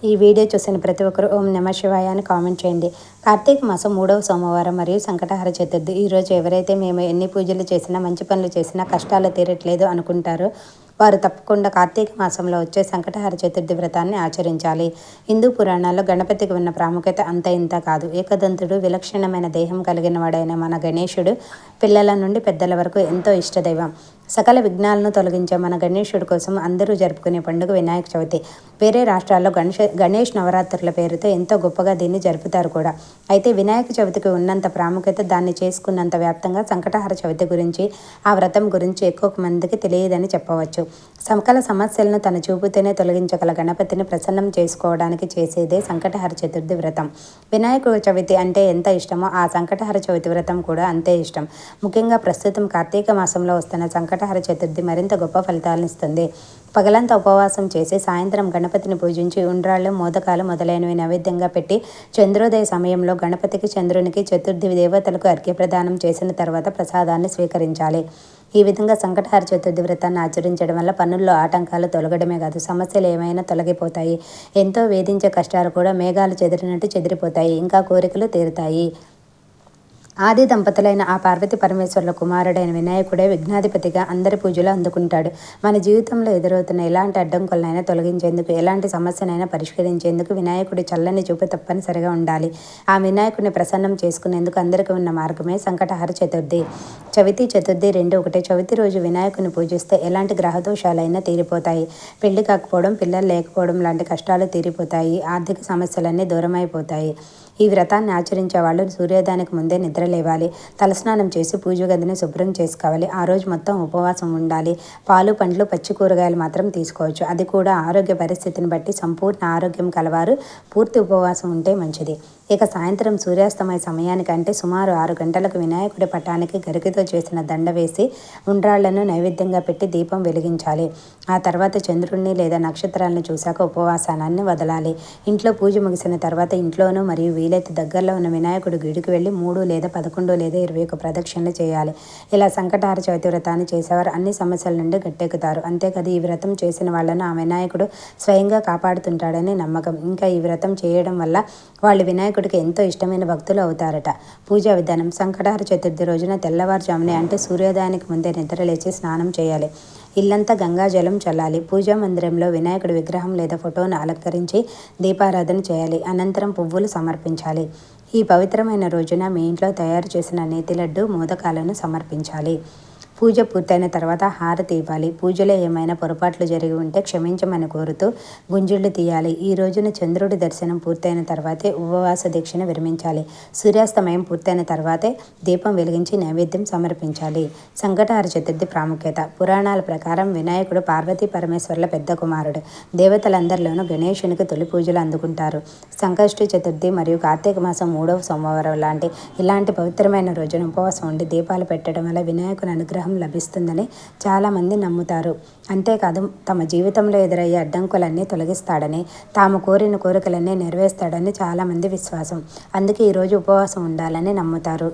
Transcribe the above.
ఈ వీడియో చూసిన ప్రతి ఒక్కరు ఓం నమ శివాయ అని కామెంట్ చేయండి. కార్తీక మాసం 3వ సోమవారం మరియు సంకటహర చతుర్థి. ఈరోజు ఎవరైతే మేము ఎన్ని పూజలు చేసినా మంచి పనులు చేసినా కష్టాలు తీరట్లేదు అనుకుంటారో వారు తప్పకుండా కార్తీక మాసంలో వచ్చే సంకటహర చతుర్థి వ్రతాన్ని ఆచరించాలి. హిందూ పురాణాల్లో గణపతికి ఉన్న ప్రాముఖ్యత అంత ఇంత కాదు. ఏకదంతుడు, విలక్షణమైన దేహం కలిగిన వాడైన మన గణేశుడు పిల్లల నుండి పెద్దల వరకు ఎంతో ఇష్టదైవం. సకల విఘ్నాలను తొలగించే మన గణేశుడి కోసం అందరూ జరుపుకునే పండుగ వినాయక చవితి. వేరే రాష్ట్రాల్లో గణేష్ నవరాత్రుల పేరుతో ఎంతో గొప్పగా దీన్ని జరుపుతారు కూడా. అయితే వినాయక చవితికి ఉన్నంత ప్రాముఖ్యత, దాన్ని చేసుకున్నంత వ్యాప్తంగా సంకటహర చవితి గురించి, ఆ వ్రతం గురించి ఎక్కువ మందికి తెలియదని చెప్పవచ్చు. సకల సమస్యలను తన చూపుతోనే తొలగించగల గణపతిని ప్రసన్నం చేసుకోవడానికి చేసేదే సంకటహర చతుర్థి వ్రతం. వినాయక చవితి అంటే ఎంత ఇష్టమో ఆ సంకటహర చవితి వ్రతం కూడా అంతే ఇష్టం. ముఖ్యంగా ప్రస్తుతం కార్తీక మాసంలో వస్తున్న సంకటహర చతుర్థి మరింత గొప్ప ఫలితాలను ఇస్తుంది. పగలంతా ఉపవాసం చేసి సాయంత్రం గణపతిని పూజించి ఉండ్రాళ్ళు, మోదకాలు మొదలైనవి నైవేద్యంగా పెట్టి చంద్రోదయ సమయంలో గణపతికి, చంద్రునికి, చతుర్థి దేవతలకు అర్ఘ్యప్రదానం చేసిన తర్వాత ప్రసాదాన్ని స్వీకరించాలి. ఈ విధంగా సంకటహర చతుర్థి వ్రతాన్ని ఆచరించడం వల్ల పనుల్లో ఆటంకాలు తొలగడమే కాదు, సమస్యలు ఏమైనా తొలగిపోతాయి. ఎంతో వేధించే కష్టాలు కూడా మేఘాలు చెదిరినట్టు చెదిరిపోతాయి. ఇంకా కోరికలు తీరుతాయి. ఆది దంపతులైన ఆ పార్వతీ పరమేశ్వరుల కుమారుడైన వినాయకుడే విఘ్నాధిపతిగా అందరి పూజలు అందుకుంటాడు. మన జీవితంలో ఎదురవుతున్న ఎలాంటి అడ్డంకులనైనా తొలగించేందుకు, ఎలాంటి సమస్యనైనా పరిష్కరించేందుకు వినాయకుడి చల్లని చూపు తప్పనిసరిగా ఉండాలి. ఆ వినాయకుడిని ప్రసన్నం చేసుకునేందుకు అందరికీ ఉన్న మార్గమే సంకటహర చతుర్థి. చవితి, రెండు ఒకటే. చవితి రోజు వినాయకుని పూజిస్తే ఎలాంటి గ్రహదోషాలైనా తీరిపోతాయి. పెళ్లి కాకపోవడం, పిల్లలు లేకపోవడం లాంటి కష్టాలు తీరిపోతాయి. ఆర్థిక సమస్యలన్నీ దూరమైపోతాయి. ఈ వ్రతాన్ని ఆచరించే వాళ్ళు సూర్యోదయానికి ముందే నిద్ర లేవాలి. తలస్నానం చేసి పూజ గదిని శుభ్రం చేసుకోవాలి. ఆ రోజు మొత్తం ఉపవాసం ఉండాలి. పాలు, పండ్లు, పచ్చి కూరగాయలు మాత్రం తీసుకోవచ్చు. అది కూడా ఆరోగ్య పరిస్థితిని బట్టి సంపూర్ణ ఆరోగ్యం కలవారు పూర్తి ఉపవాసం ఉంటే మంచిది. ఇక సాయంత్రం సూర్యాస్తమయ సమయానికంటే సుమారు 6 గంటలకు వినాయకుడి పటానికి గరికతో చేసిన దండ వేసి ఉండ్రాళ్లను నైవేద్యంగా పెట్టి దీపం వెలిగించాలి. ఆ తర్వాత చంద్రుడిని లేదా నక్షత్రాలను చూశాక ఉపవాసాన్ని వదలాలి. ఇంట్లో పూజ ముగిసిన తర్వాత ఇంట్లోనూ మరియు వీలైతే దగ్గరలో ఉన్న వినాయకుడి గుడికి వెళ్ళి 3 లేదా 11 లేదా 21 ప్రదక్షిణలు చేయాలి. ఇలా సంకటహర చవితి వ్రతాన్ని చేసేవారు అన్ని సమస్యల నుండి గట్టెక్కుతారు. అంతేకాదు ఈ వ్రతం చేసిన వాళ్ళను ఆ వినాయకుడు స్వయంగా కాపాడుతుంటాడని నమ్మకం. ఇంకా ఈ వ్రతం చేయడం వల్ల వాళ్ళు వినాయకుడికి ఎంతో ఇష్టమైన భక్తులు అవుతారట. పూజా విధానం: సంకటహర చతుర్థి రోజున తెల్లవారుజామునే అంటే సూర్యోదయానికి ముందే నిద్రలేచి స్నానం చేయాలి. ఇల్లంతా గంగాజలం చల్లాలి. పూజా మందిరంలో వినాయకుడి విగ్రహం లేదా ఫోటోను అలంకరించి దీపారాధన చేయాలి. అనంతరం పువ్వులు సమర్పించాలి. ఈ పవిత్రమైన రోజున మీ ఇంట్లో తయారు చేసిన నేతి లడ్డు, మోదకాలను సమర్పించాలి. పూజ పూర్తయిన తర్వాత హారతి ఇవ్వాలి. పూజలో ఏమైనా పొరపాట్లు జరిగి ఉంటే క్షమించమని కోరుతూ గుంజిళ్ళు తీయాలి. ఈ రోజున చంద్రుడి దర్శనం పూర్తయిన తర్వాతే ఉపవాస దీక్షను విరమించాలి. సూర్యాస్తమయం పూర్తయిన తర్వాతే దీపం వెలిగించి నైవేద్యం సమర్పించాలి. సంకటహర చతుర్థి ప్రాముఖ్యత: పురాణాల ప్రకారం వినాయకుడు పార్వతీ పరమేశ్వరుల పెద్ద కుమారుడు. దేవతలందరిలోనూ గణేశునికి తొలి పూజలు అందుకుంటారు. సంకష్టి చతుర్థి మరియు కార్తీక మాసం 3వ సోమవారం ఇలాంటి పవిత్రమైన రోజున ఉపవాసం ఉండి దీపాలు పెట్టడం వల్ల వినాయకుని అనుగ్రహం లభిస్తుందని చాలామంది నమ్ముతారు. అంతేకాదు తమ జీవితంలో ఎదురయ్యే అడ్డంకులన్నీ తొలగిస్తాడని, తాము కోరిన కోరికలన్నీ నెరవేరుస్తాడని చాలామంది విశ్వాసం. అందుకే ఈరోజు ఉపవాసం ఉండాలని నమ్ముతారు.